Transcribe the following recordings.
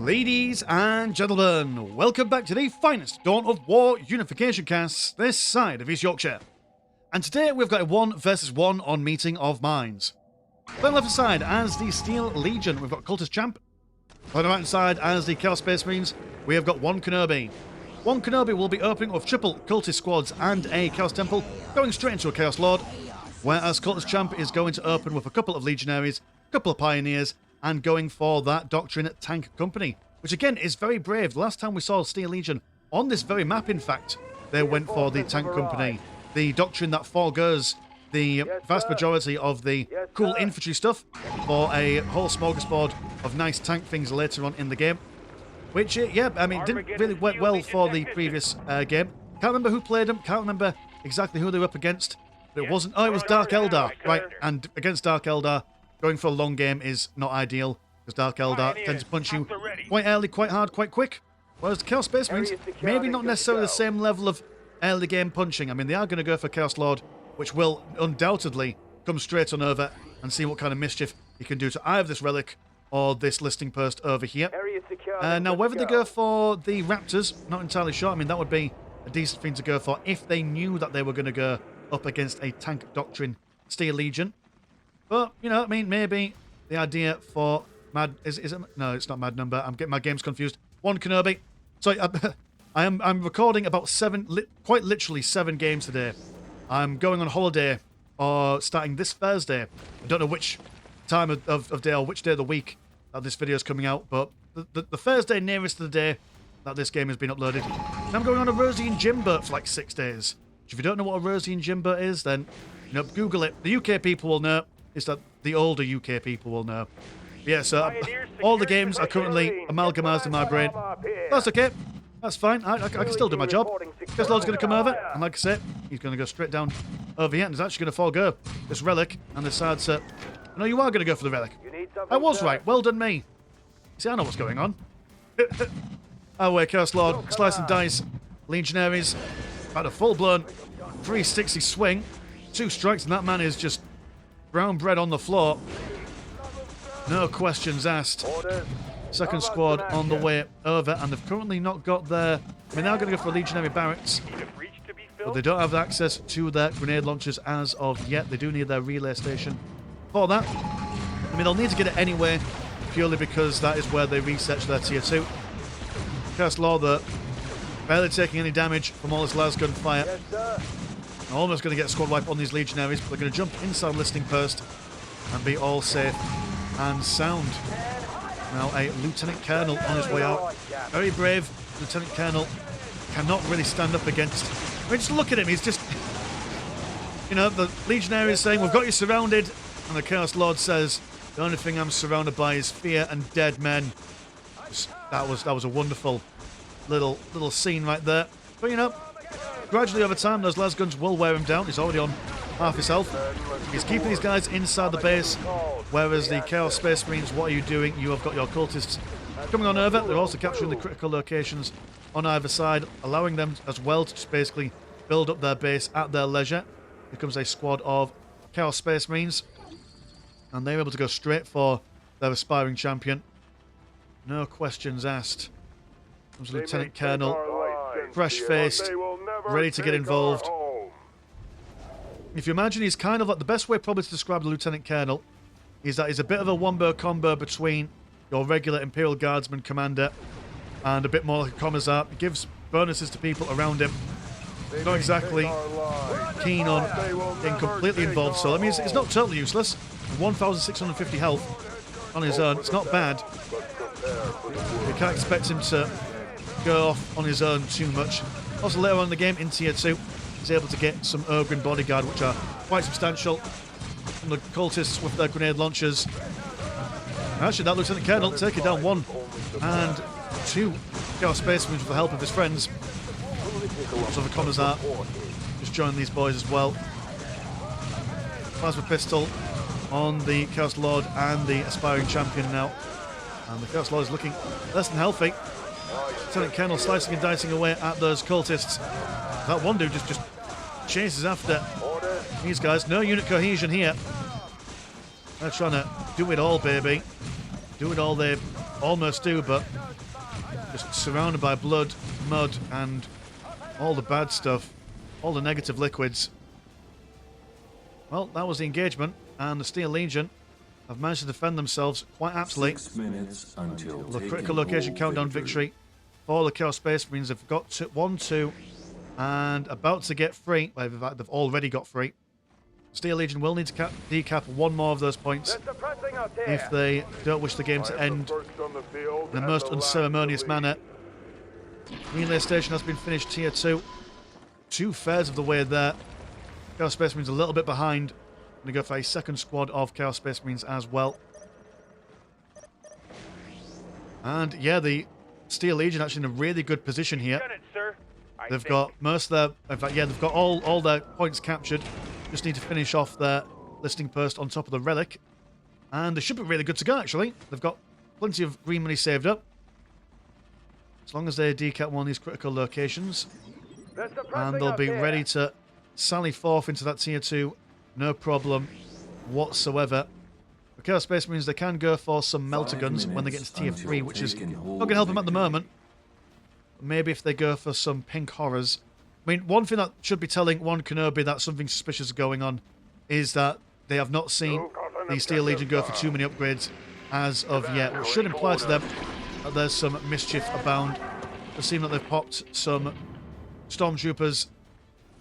Ladies and gentlemen, welcome back to the finest Dawn of War Unification cast this side of East Yorkshire. And today we've got a 1 versus 1 on Meeting of Minds. Playing left side as the Steel Legion, we've got Cultist Champ. On the right side as the Chaos Space Marines, we have got one Kenobi. One Kenobi will be opening with triple Cultist squads and a Chaos Temple, going straight into a Chaos Lord. Whereas Cultist Champ is going to open with a couple of Legionaries, a couple of Pioneers, and going for that Doctrine Tank Company, which again is very brave. The last time we saw Steel Legion on this very map, in fact, they went for the Tank Company, the Doctrine that forgoes the vast majority of the cool infantry stuff for a whole smorgasbord of nice tank things later on in the game. Which, yeah, I mean, didn't really work well for the previous game. Can't remember who played them, can't remember exactly who they were up against, but it wasn't, oh, it was Dark Eldar, right, and against Dark Eldar, going for a long game is not ideal, because Dark Eldar tends to punch you quite early, quite hard, quite quick. Whereas the Chaos Space Marines, maybe not necessarily the same level of early game punching. I mean, they are going to go for Chaos Lord, which will undoubtedly come straight on over and see what kind of mischief he can do to either this relic or this listing post over here. Now, whether they go for the Raptors, not entirely sure. I mean, that would be a decent thing to go for if they knew that they were going to go up against a Tank Doctrine Steel Legion. But, you know, I mean, maybe the idea for Mad... Is it? No, it's not Mad Number. I'm getting my games confused. One Kenobi. Sorry, I'm recording about quite literally 7 games today. I'm going on holiday, or starting this Thursday. I don't know which time of day or which day of the week that this video is coming out, but the Thursday nearest to the day that this game has been uploaded. And I'm going on a Rosie and Jim boat for like 6 days. Which if you don't know what a Rosie and Jim boat is, then, you know, Google it. The UK people will know. It's that the older UK people will know. Yeah, so all the games are currently amalgamized in my brain. That's okay. That's fine. I can still do my job. Chaos Lord's going to come over, and like I said, he's going to go straight down over here, and he's actually going to forego this relic, and decides to... No, you are going to go for the relic. I was right. Well done, me. See, I know what's going on. Oh, wait, Chaos Lord, slice and dice. Legionaries, had a full-blown 360 swing. 2 strikes, and that man is just brown bread on the floor. No questions asked. Second squad on the way over, and they've currently not got their... I mean, they're going to go for Legionary barracks, but they don't have access to their grenade launchers as of yet. They do need their relay station for that. I mean, they'll need to get it anyway, purely because that is where they research their tier 2. Chaos Lord, though, barely taking any damage from all this lasgun fire. Almost going to get a squad wipe on these Legionaries, but they're going to jump inside listing post and be all safe and sound. Now a Lieutenant Colonel on his way out. Very brave Lieutenant Colonel. Cannot really stand up against... I mean, just look at him, he's just... You know, the Legionary is saying, we've got you surrounded, and the Chaos Lord says, the only thing I'm surrounded by is fear and dead men. That was a wonderful little scene right there. But, you know, gradually over time, those lasguns will wear him down. He's already on half his health. He's keeping these guys inside the base, whereas the Chaos Space Marines, what are you doing? You have got your cultists coming on over. They're also capturing the critical locations on either side, allowing them as well to just basically build up their base at their leisure. Here comes a squad of Chaos Space Marines, and they're able to go straight for their aspiring champion. No questions asked. Comes Lieutenant Colonel, fresh-faced, ready to get involved. If you imagine, he's kind of like, the best way probably to describe the Lieutenant Colonel is that he's a bit of a wombo combo between your regular Imperial Guardsman commander and a bit more like a commissar. He gives bonuses to people around him. Not exactly keen on getting completely involved, so I mean, it's not totally useless. 1,650 health on his own, it's not bad. You can't expect him to go off on his own too much. Also, later on in the game, in Tier 2, he's able to get some Ogren Bodyguard, which are quite substantial. From the cultists with their grenade launchers. Actually, that Lieutenant Colonel taking down 1 and 2 Chaos Space Marines with the help of his friends. Also, the Commissar just joined these boys as well. Plasma pistol on the Chaos Lord and the aspiring champion now. And the Chaos Lord is looking less than healthy. Lieutenant Colonel slicing and dicing away at those cultists. That one dude just chases after these guys. No unit cohesion here. They're trying to do it all, baby. Do it all. They almost do, but just surrounded by blood, mud, and all the bad stuff, all the negative liquids. Well, that was the engagement, and the Steel Legion have managed to defend themselves quite aptly. 6 minutes until The critical location countdown victory for the Chaos Space Marines. They've got 1, 2, and about to get 3. Well, in fact, they've already got 3. Steel Legion will need to decap 1 more of those points if they don't wish the game to end in a most unceremonious manner. Relay station has been finished, tier 2. 2/3 of the way there. Chaos Space Marines a little bit behind. Going to go for a second squad of Chaos Space Marines as well. And yeah, the Steel Legion actually in a really good position here. They've got most of their, in fact, yeah, they've got all their points captured. Just need to finish off their listing post on top of the relic. And they should be really good to go, actually. They've got plenty of green money saved up. As long as they decap one of these critical locations. And they'll be ready to sally forth into that tier 2. No problem whatsoever. For Chaos Space Marines, they can go for some melter guns when they get into tier 3, which is not going to help them at the moment. Maybe if they go for some pink horrors. I mean, one thing that should be telling one Kenobi that something suspicious is going on is that they have not seen the Steel Legion go for too many upgrades as of yet, which should imply to them that there's some mischief abound. It seems that they've popped some stormtroopers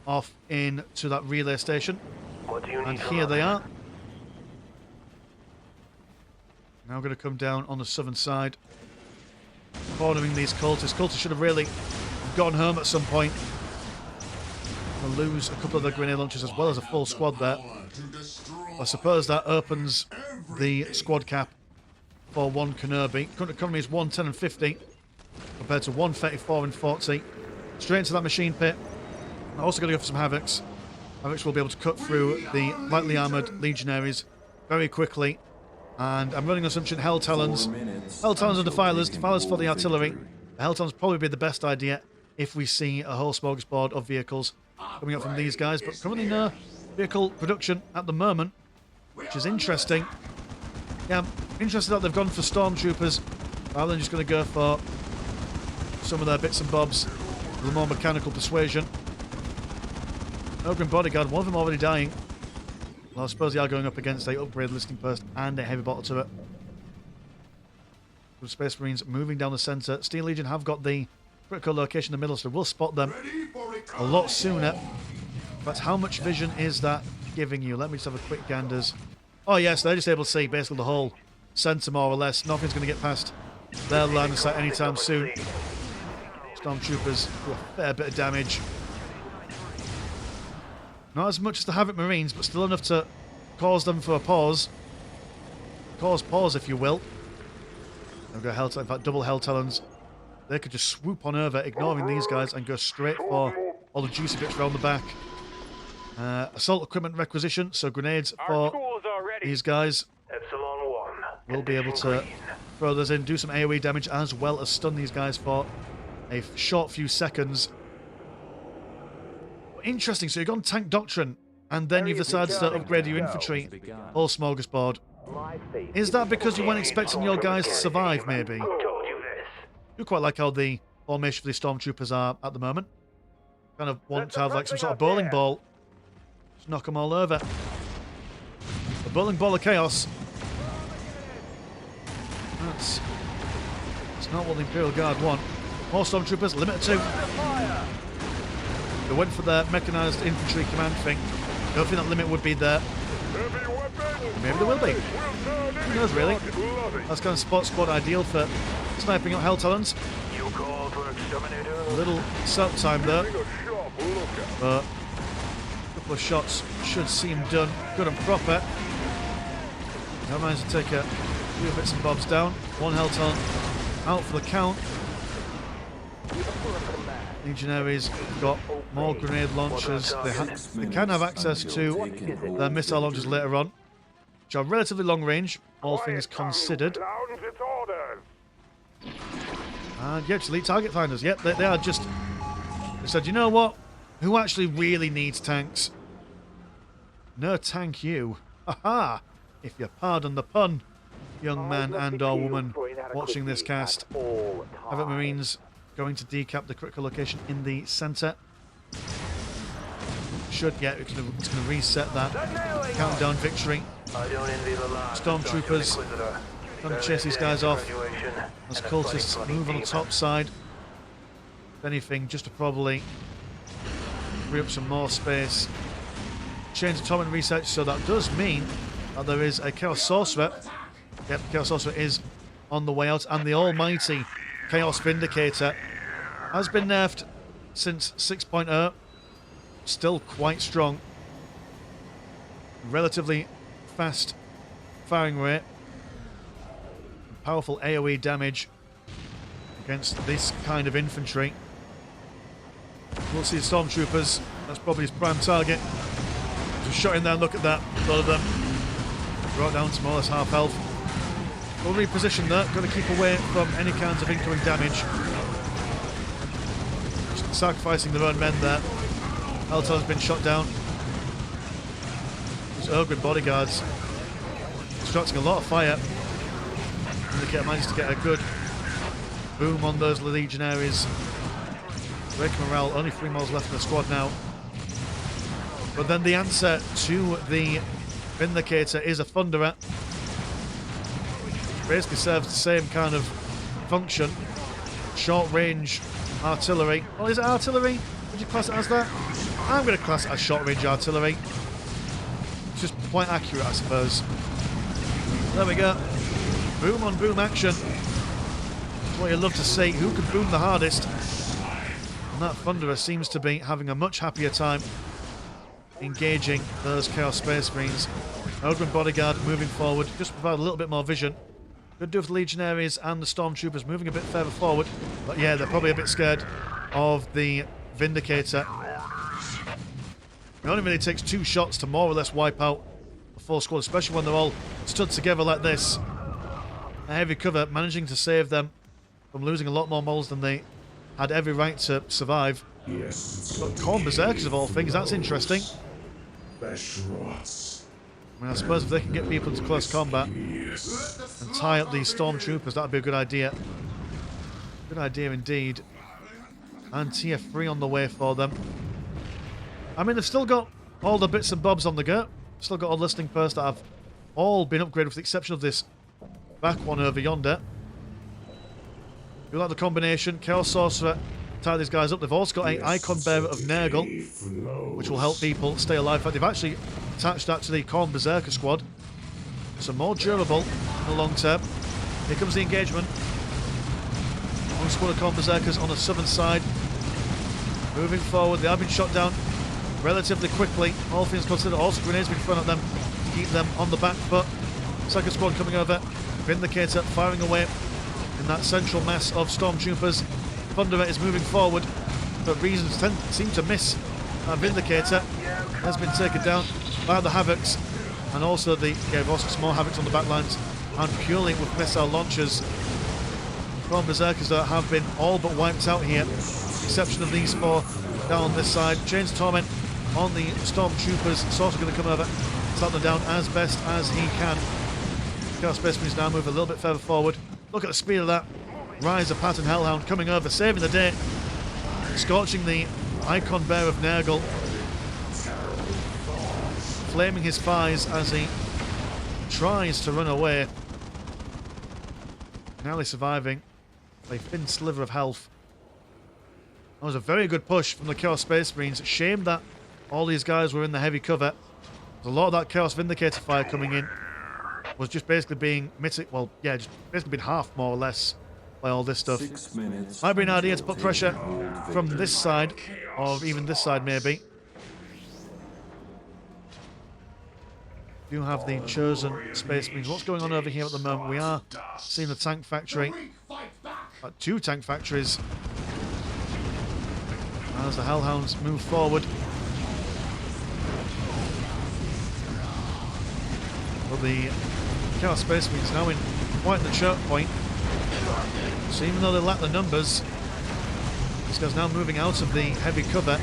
off into that relay station. And here they are. Now going to come down on the southern side, cornering these cultists. Cultists should have really gone home at some point. They'll lose a couple of their grenade launchers as well as a full squad there. I suppose that opens the squad cap for one Kenobi. Current economy is 110 and 50 compared to 134 and 40. Straight into that machine pit. I'm also going to go for some Havocs. Havocs will be able to cut through the lightly armoured legionaries very quickly. And I'm running assumption Hell Talons. Hell Talons are Defilers. Defilers for the artillery. The Hell Talons probably be the best idea if we see a whole smorgasbord of vehicles coming up from these guys. But currently no vehicle production at the moment, which is interesting. Yeah, I'm interested that they've gone for Stormtroopers rather than just going to go for some of their bits and bobs with a more mechanical persuasion. Ogren Bodyguard, one of them already dying. Well, I suppose they are going up against a upgrade listing post and a heavy bottle turret. With Space Marines moving down the centre. Steel Legion have got the critical location in the middle, so we'll spot them a lot sooner. But how much vision is that giving you? Let me just have a quick ganders. Oh yes, they're just able to see basically the whole centre more or less. Nothing's going to get past their line of sight anytime soon. Stormtroopers do a fair bit of damage. Not as much as the Havoc Marines, but still enough to cause them for a pause. Cause pause, if you will. They've got Hell, in fact, double Hell Talons. They could just swoop on over, ignoring these guys, and go straight for all the juicy bits around the back. Assault equipment requisition, so grenades for these guys. Will be able to throw those in, do some AoE damage, as well as stun these guys for a short few seconds. Interesting, so you've gone tank doctrine, and then you've decided to upgrade your infantry, all smorgasbord. Is that because you weren't expecting your guys to survive, maybe? You quite like how the formation for the stormtroopers are at the moment. Kind of want to have like some sort of bowling ball. Just knock them all over. A bowling ball of chaos. That's not what the Imperial Guard want. More stormtroopers, limit to 2. They went for their mechanised infantry command thing. Don't think that limit would be there. Maybe there will be. Who knows, really? That's kind of spot squad ideal for sniping out Hell Talons. A little setup time there. But a couple of shots should seem done good and proper. Now managed to take a few bits and bobs down. One Hell Talon out for the count. Legionaries got more grenade launchers. They can have access to their missile launchers later on, which are relatively long range, all things considered. And yeah, just elite target finders. Yep, they are just... They said, you know what? Who actually really needs tanks? No tank you. Haha! If you pardon the pun, young man and or woman. watching this cast. Private Marines going to decap the critical location in the centre. It's going to reset that countdown victory. Stormtroopers trying to chase these guys off as cultists move on the top side. If anything, just to probably free up some more space. Change the torment research, so that does mean that there is a Chaos Sorcerer. Yep, Chaos Sorcerer is on the way out, and the almighty Chaos Vindicator has been nerfed since 6.0. Still quite strong. Relatively fast firing rate. Powerful AoE damage against this kind of infantry. We'll see Stormtroopers. That's probably his prime target. Just shot in there, look at that. A lot of them brought down to more or less half health. We'll reposition that. Got to keep away from any kinds of incoming damage. Just sacrificing their own men there. Alton's been shot down. These Ogren bodyguards extracting a lot of fire. Vindicator managed to get a good boom on those legionaries. Break morale, only 3 miles left in the squad now. But then the answer to the Vindicator is a Thunderer. Which basically serves the same kind of function. Short range artillery. Oh, is it artillery? Would you class it as that? I'm going to class it as short range artillery. It's just quite accurate, I suppose. There we go. Boom on boom action. That's what you love to see. Who can boom the hardest? And that Thunderer seems to be having a much happier time engaging those Chaos Space Marines. Ogren Bodyguard moving forward, just provide a little bit more vision. Could do with the Legionaries and the Stormtroopers moving a bit further forward. But yeah, they're probably a bit scared of the Vindicator. It only really takes 2 shots to more or less wipe out a full squad, especially when they're all stood together like this. A heavy cover managing to save them from losing a lot more models than they had every right to survive. Yes. But Khorne Berserkers of all things, that's interesting. I mean, I suppose if they can get people into close combat and tie up these Stormtroopers, that'd be a good idea. Good idea indeed. And tier 3 on the way for them. I mean, they've still got all the bits and bobs on the go. Still got all the listening posts that have all been upgraded with the exception of this back one over yonder. You like the combination. Chaos Sorcerer, tie these guys up. They've also got an Icon Bearer of Nurgle, which will help people stay alive. In fact, they've actually attached that to the Khorne Berserker squad. So more durable in the long term. Here comes the engagement. One squad of Khorne Berserkers on the southern side. Moving forward. They have been shot down relatively quickly. All things considered. Also grenades being thrown at them to keep them on the back foot. Second squad coming over. Vindicator firing away in that central mass of Stormtroopers. Thunderer is moving forward, but reasons seem to miss. Vindicator has been taken down by the Havocs, and also also some more Havocs on the back lines, and purely with missile launchers. Khorne Berserkers that have been all but wiped out here, with the exception of these 4 down on this side. Chains of Torment on the Stormtroopers. It's also going to come over, start them down as best as he can. Chaos Space Marines now move a little bit further forward. Look at the speed of that. Rise of Pattern Hellhound coming over, saving the day. Scorching the Icon Bearer of Nurgle. Flaming his thighs as he tries to run away. Narrowly surviving a thin sliver of health. That was a very good push from the Chaos Space Marines. Shame that all these guys were in the heavy cover. There's a lot of that Chaos Vindicator fire coming in. Was just basically being just basically been half more or less by all this stuff. Might be an idea to put pressure from this side, or even this side maybe. You have the chosen Space Marines. What's going on over here at the moment? We are seeing the tank factory. 2 tank factories. As the Hellhounds move forward. But the Chaos Space Marines now in quite the choke point. So even though they lack the numbers, this guy's now moving out of the heavy cover.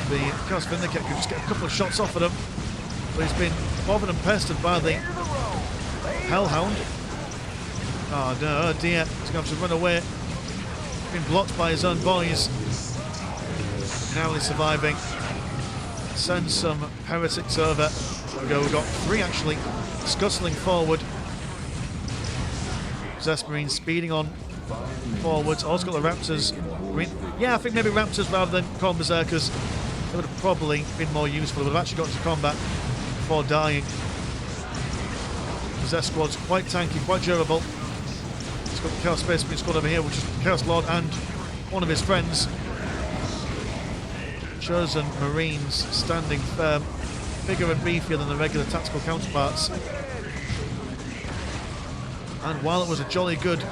The Chaos Vindicator can just get a couple of shots off at him. But he's been bothered and pestered by the Hellhound. Oh no, oh dear. He's going to have to run away. Been blocked by his own boys. Narrowly surviving. Send some heretics over. There we go, we've got 3 actually scuttling forward. Possessed Marines speeding on forwards. Also got the Raptors. Yeah, I think maybe Raptors rather than Corn Berserkers. They would have probably been more useful. They would have actually got into combat before dying. Possessed squad's quite tanky, quite durable. He's got the Chaos Space Marine squad over here, which is the Chaos Lord and one of his friends. Chosen Marines standing firm, bigger and beefier than the regular tactical counterparts. And while it was a jolly good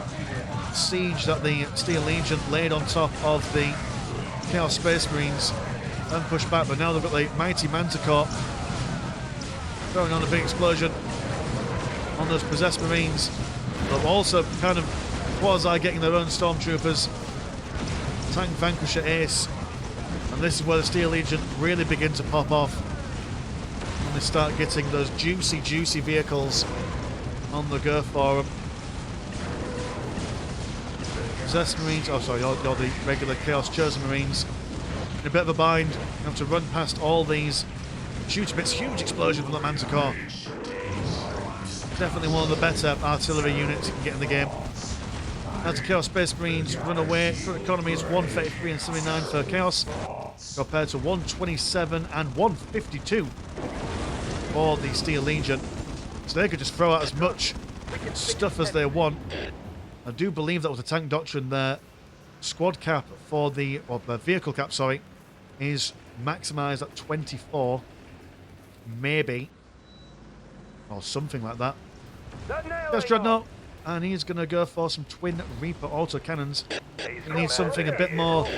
siege that the Steel Legion laid on top of the Chaos Space Marines and pushed back, but now they've got the mighty Manticore throwing on a big explosion on those Possessed Marines, but also kind of quasi getting their own Stormtroopers. Tank Vanquisher Ace. And this is where the Steel Legion really begin to pop off. And they start getting those juicy, juicy vehicles on the go for them. Possessed Marines, oh sorry, you're the regular Chaos Chosen Marines. In a bit of a bind, you have to run past all these shooter bits. Huge explosion from the Manticore. Definitely one of the better artillery units you can get in the game. As the Chaos Space Marines run away, current economy is 133 and 79 for Chaos, compared to 127 and 152 for the Steel Legion. So they could just throw out as much stuff as they want. I do believe that was a tank doctrine there. Squad cap for the, or the vehicle cap, sorry, is maximised at 24. Maybe. Or something like that. That's Dreadnought. And he's going to go for some Twin Reaper autocannons. He needs something a bit more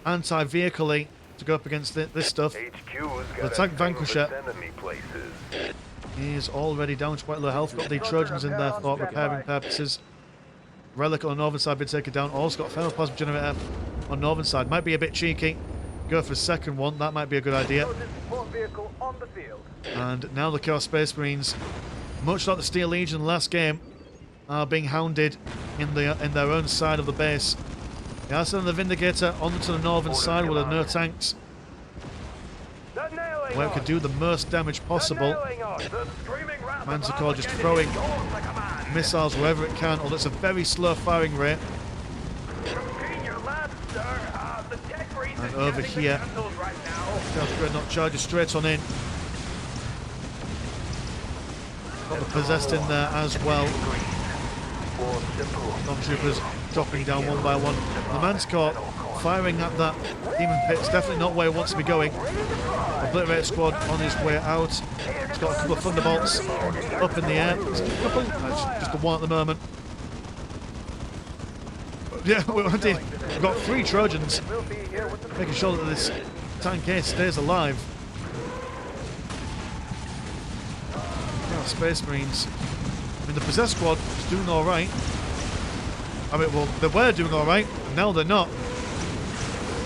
anti-vehicle-y to go up against this stuff. The Tank Vanquisher is already down to quite low health. Got the Trojans in there for repairing purposes. Relic on the northern side been taken down. Also got Thermoplasm Generator on northern side. Might be a bit cheeky. Go for a second one. That might be a good idea. And now the Chaos Space Marines, much like the Steel Legion last game, are being hounded in their own side of the base. They are sending the Vindicator onto the northern side where there are no tanks, where it could do the most damage possible. Manticore just throwing missiles wherever it can, although it's a very slow firing rate. And over here, Chaos Dreadnought charges straight on in. Got the Possessed in there as well. Stormtroopers dropping down one by one. The Manticore firing at that Demon Pit. It's definitely not where he wants to be going. Obliterate squad on his way out. He's got a couple of Thunderbolts up in the air. Is it a couple? No, just the one at the moment. Yeah, we've got 3 Trojans, making sure that this tank ace stays alive. Yeah, Space Marines. I mean, the Possessed squad is doing alright. I mean, well, they were doing alright, and now they're not.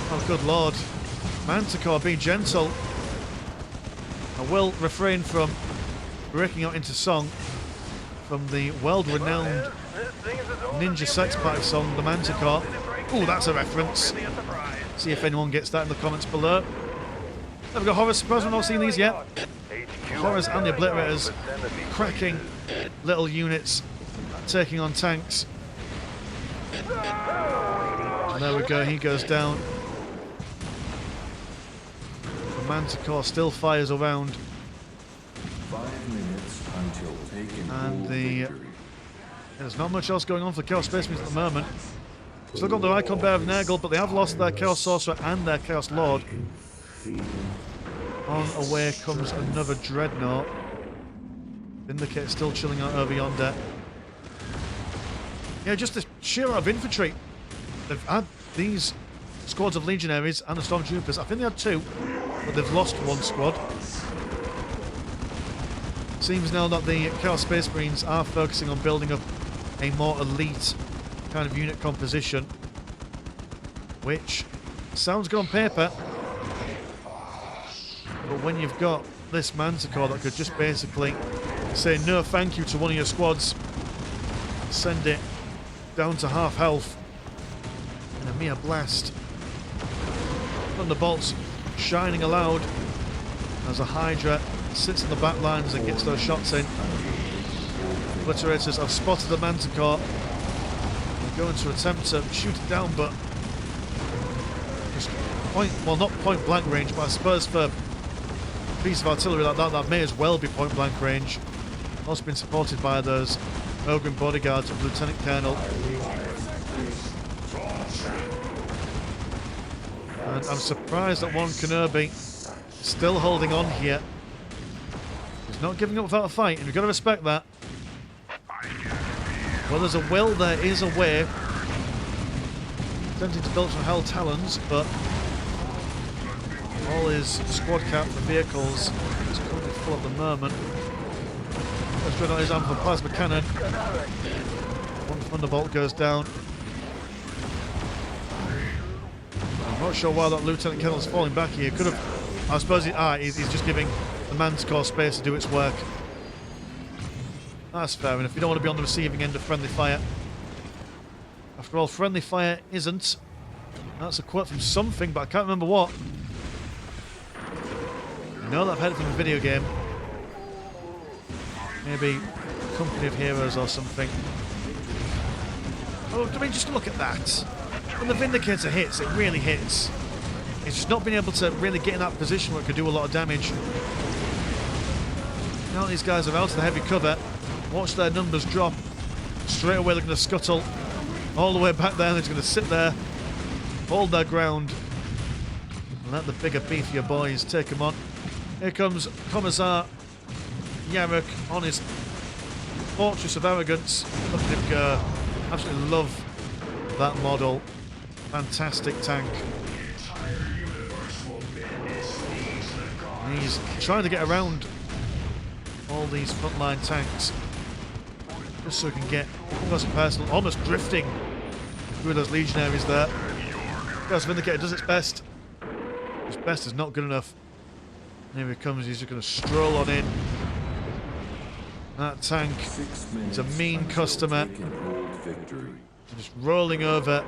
Oh, good lord. Manticore being gentle. I will refrain from breaking out into song from the world-renowned Ninja Sex Party song, The Manticore. Ooh, that's a reference. See if anyone gets that in the comments below. There we go, Horrors. Surprised we've not seen these yet. Horrors and the Obliterators cracking little units, taking on tanks. And there we go, he goes down. The Manticore still fires around. 5 minutes until taking And there's not much else going on for Chaos Space Marines at the moment. Still got their Icon Bearer of Nurgle, but they have lost their Chaos Sorcerer and their Chaos Lord. On away comes another Dreadnought. Vindicator still chilling out over yonder. Yeah, just the sheer amount of infantry. They've had these squads of Legionaries and the Stormtroopers. I think they had 2, but they've lost 1 squad. Seems now that the Chaos Space Marines are focusing on building up a more elite kind of unit composition, which sounds good on paper, but when you've got this Manticore that could just basically say no thank you to one of your squads send it down to half health in a mere blast. Thunderbolts shining aloud as a Hydra sits in the back lines and gets those shots in. Obliterators have spotted the Manticore. They're going to attempt to shoot it down, but just not point blank range, but I suppose for a piece of artillery like that, that may as well be point blank range. Also been supported by those Ogren bodyguards of Lieutenant Colonel. And I'm surprised that one Kenobi is still holding on here. He's not giving up without a fight, and you've got to respect that. Well, there's a will, there is a way. Attempting to build some Hell Talons, but all his squad cap for vehicles is currently full at the moment. Let's try out his arm for plasma cannon. One Thunderbolt goes down. I'm not sure why that Lieutenant Colonel is falling back here. Could have, I suppose, he's just giving the Manticore space to do its work. That's fair enough. You don't want to be on the receiving end of friendly fire. After all, friendly fire isn't. That's a quote from something, but I can't remember what. I know that I've heard it from a video game. Maybe Company of Heroes or something. Oh, I mean, just look at that. When the Vindicator hits, it really hits. It's just not being able to really get in that position where it could do a lot of damage. Now these guys are out of the heavy cover. Watch their numbers drop. Straight away they're going to scuttle all the way back there. They're just going to sit there, hold their ground, and let the bigger, beefier boys take them on. Here comes Commissar Yarrick on his Fortress of Arrogance. Look at him go. Absolutely love that model. Fantastic tank. And he's trying to get around all these frontline tanks just so he can get almost personal, almost drifting through those legionaries there. Chaos Vindicator does its best. His best is not good enough. And here he comes, he's just going to stroll on in. That tank is a mean customer. Just rolling over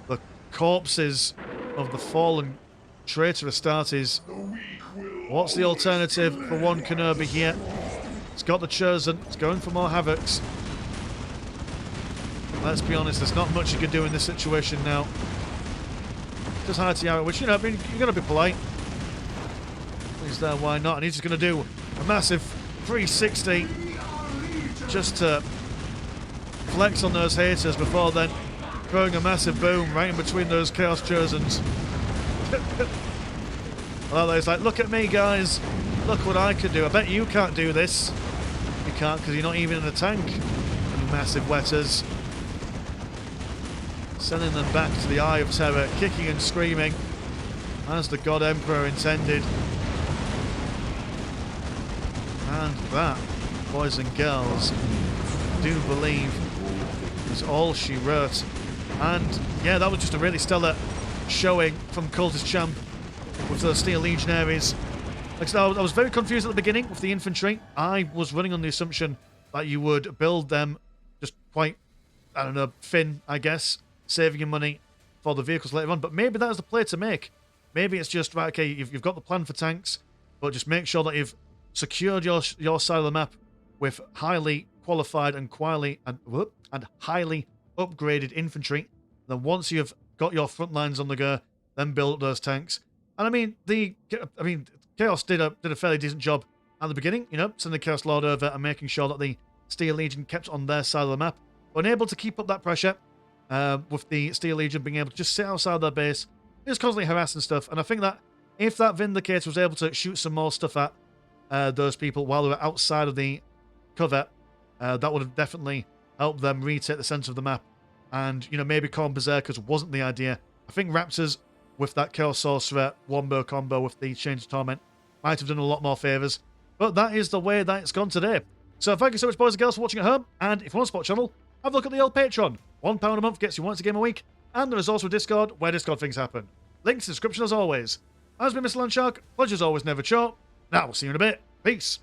the corpses of the fallen traitor Astartes. What's the alternative for one Kenobi here? It's got the Chosen. It's going for more Havocs. Let's be honest, there's not much you can do in this situation now. Just hide to Yarrow, which, you know, I mean, you're going to be polite. He's there, why not? And he's just going to do a massive 360 just to flex on those haters before then throwing a massive boom right in between those Chaos Chosens. Well, it's like, look at me, guys. Look what I can do. I bet you can't do this. You can't because you're not even in a tank. You massive wetters. Sending them back to the Eye of Terror, kicking and screaming as the God Emperor intended. And that, boys and girls, I do believe is all she wrote. And yeah, that was just a really stellar showing from Cultist Champ with the Steel Legionaries. Like I said, I was very confused at the beginning with the infantry. I was running on the assumption that you would build them just quite, I don't know, thin, I guess, saving your money for the vehicles later on. But maybe that is the play to make. Maybe it's just, right, okay, you've got the plan for tanks, but just make sure that you've secured your side of the map with highly qualified and highly upgraded infantry. Then once you've got your front lines on the go, then build up those tanks. And I mean, Chaos did a fairly decent job at the beginning, you know, sending the Chaos Lord over and making sure that the Steel Legion kept on their side of the map. But unable to keep up that pressure, with the Steel Legion being able to just sit outside their base, just constantly harassing stuff. And I think that if that Vindicator was able to shoot some more stuff at those people while they were outside of the cover, that would have definitely helped them retake the center of the map. And, you know, maybe calling Berserkers wasn't the idea. I think Raptors, with that Chaos Sorcerer Wombo combo with the Change of Torment, might have done a lot more favours. But that is the way that it's gone today. So thank you so much, boys and girls, for watching at home. And if you want to support the channel, have a look at the old Patreon. £1 a month gets you once a game a week. And there is also a Discord, where Discord things happen. Links in the description as always. As been Mr. Landshark, pleasure's always never short. Now we'll see you in a bit. Peace.